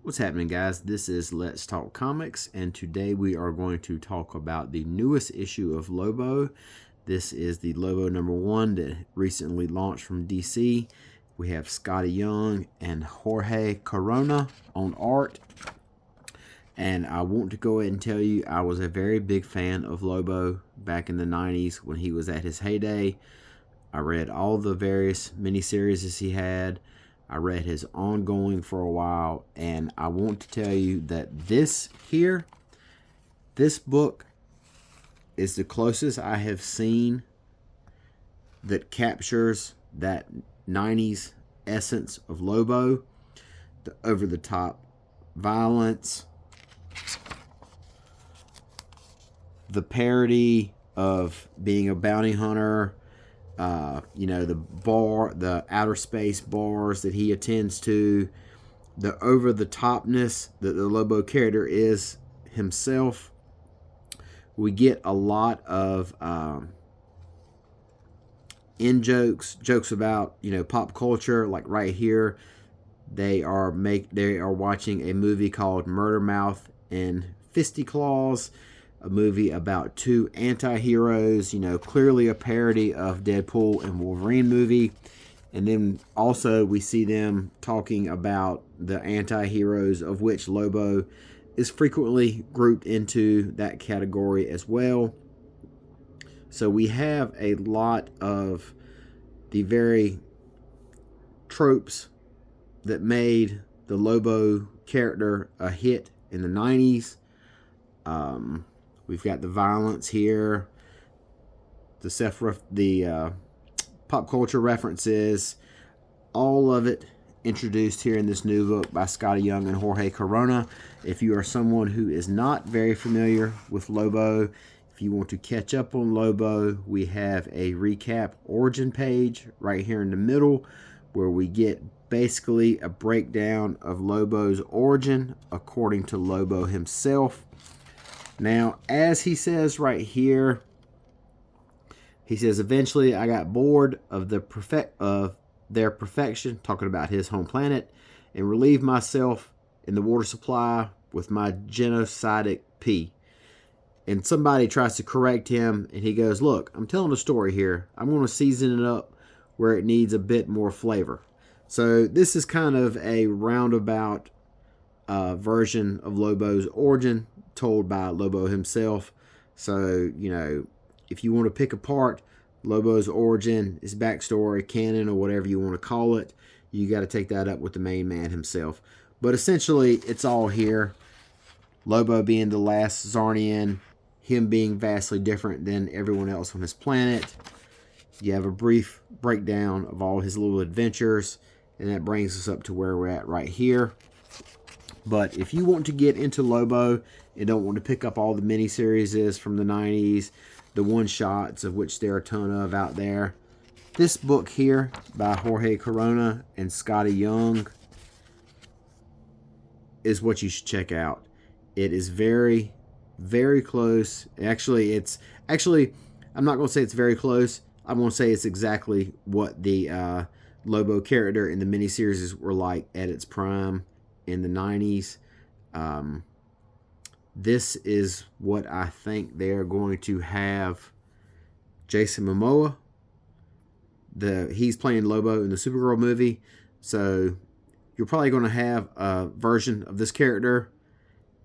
What's happening, guys? This is Let's Talk Comics, and today we are going to talk about the newest issue of Lobo. This is the Lobo #1 that recently launched from DC. We have Scotty Young and Jorge Corona on art. And I want to go ahead and tell you, I was a very big fan of Lobo back in the 90s when he was at his heyday. I read all the various miniseries he had. I read his ongoing for a while, and I want to tell you that this book is the closest I have seen that captures that 90s essence of Lobo. The over-the-top violence, the parody of being a bounty hunter, the outer space bars that he attends to, the over-the-topness that the Lobo character is himself. We get a lot of jokes about pop culture. Like right here, they are watching a movie called Murder Mouth and Fisty Claws, a movie about two anti-heroes, clearly a parody of Deadpool and Wolverine movie. And then also we see them talking about the anti-heroes, of which Lobo is frequently grouped into that category as well. So we have a lot of the very tropes that made the Lobo character a hit in the 90s. We've got the violence here, the pop culture references, all of it introduced here in this new book by Scotty Young and Jorge Corona. If you are someone who is not very familiar with Lobo, if you want to catch up on Lobo, we have a recap origin page right here in the middle where we get basically a breakdown of Lobo's origin according to Lobo himself. Now, as he says right here, he says, eventually I got bored of their perfection, talking about his home planet, and relieved myself in the water supply with my genocidal pee. And somebody tries to correct him, and he goes, look, I'm telling a story here. I'm going to season it up where it needs a bit more flavor. So this is kind of a roundabout version of Lobo's origin, told by Lobo himself. So, if you want to pick apart Lobo's origin, his backstory, canon, or whatever you want to call it, you got to take that up with the main man himself. But essentially, it's all here. Lobo being the last Zarnian, him being vastly different than everyone else on his planet. You have a brief breakdown of all his little adventures, and that brings us up to where we're at right here. But if you want to get into Lobo and don't want to pick up all the miniseries from the 90s, the one-shots, of which there are a ton of out there, this book here by Jorge Corona and Scotty Young is what you should check out. It is very, very close. Actually, I'm not going to say it's very close. I'm going to say it's exactly what the Lobo character in the miniseries were like at its prime in the 90s. This is what I think they're going to have Jason Momoa. He's playing Lobo in the Supergirl movie. So you're probably going to have a version of this character.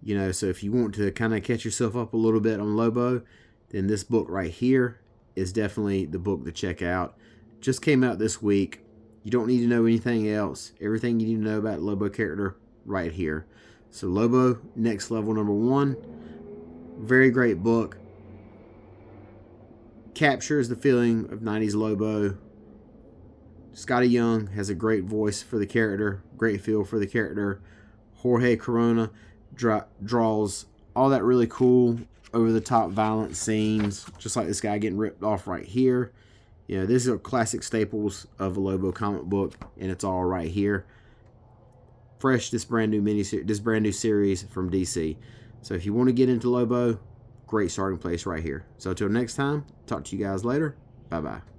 So if you want to kind of catch yourself up a little bit on Lobo, then this book right here is definitely the book to check out. Just came out this week. You don't need to know anything else. Everything you need to know about Lobo character right here. So Lobo, Next Level #1. Very great book. Captures the feeling of 90s Lobo. Scotty Young has a great voice for the character. Great feel for the character. Jorge Corona draws all that really cool over-the-top violent scenes. Just like this guy getting ripped off right here. These are classic staples of a Lobo comic book, and it's all right here. Fresh, this brand new series from DC. So if you want to get into Lobo, great starting place right here. So until next time, talk to you guys later. Bye bye.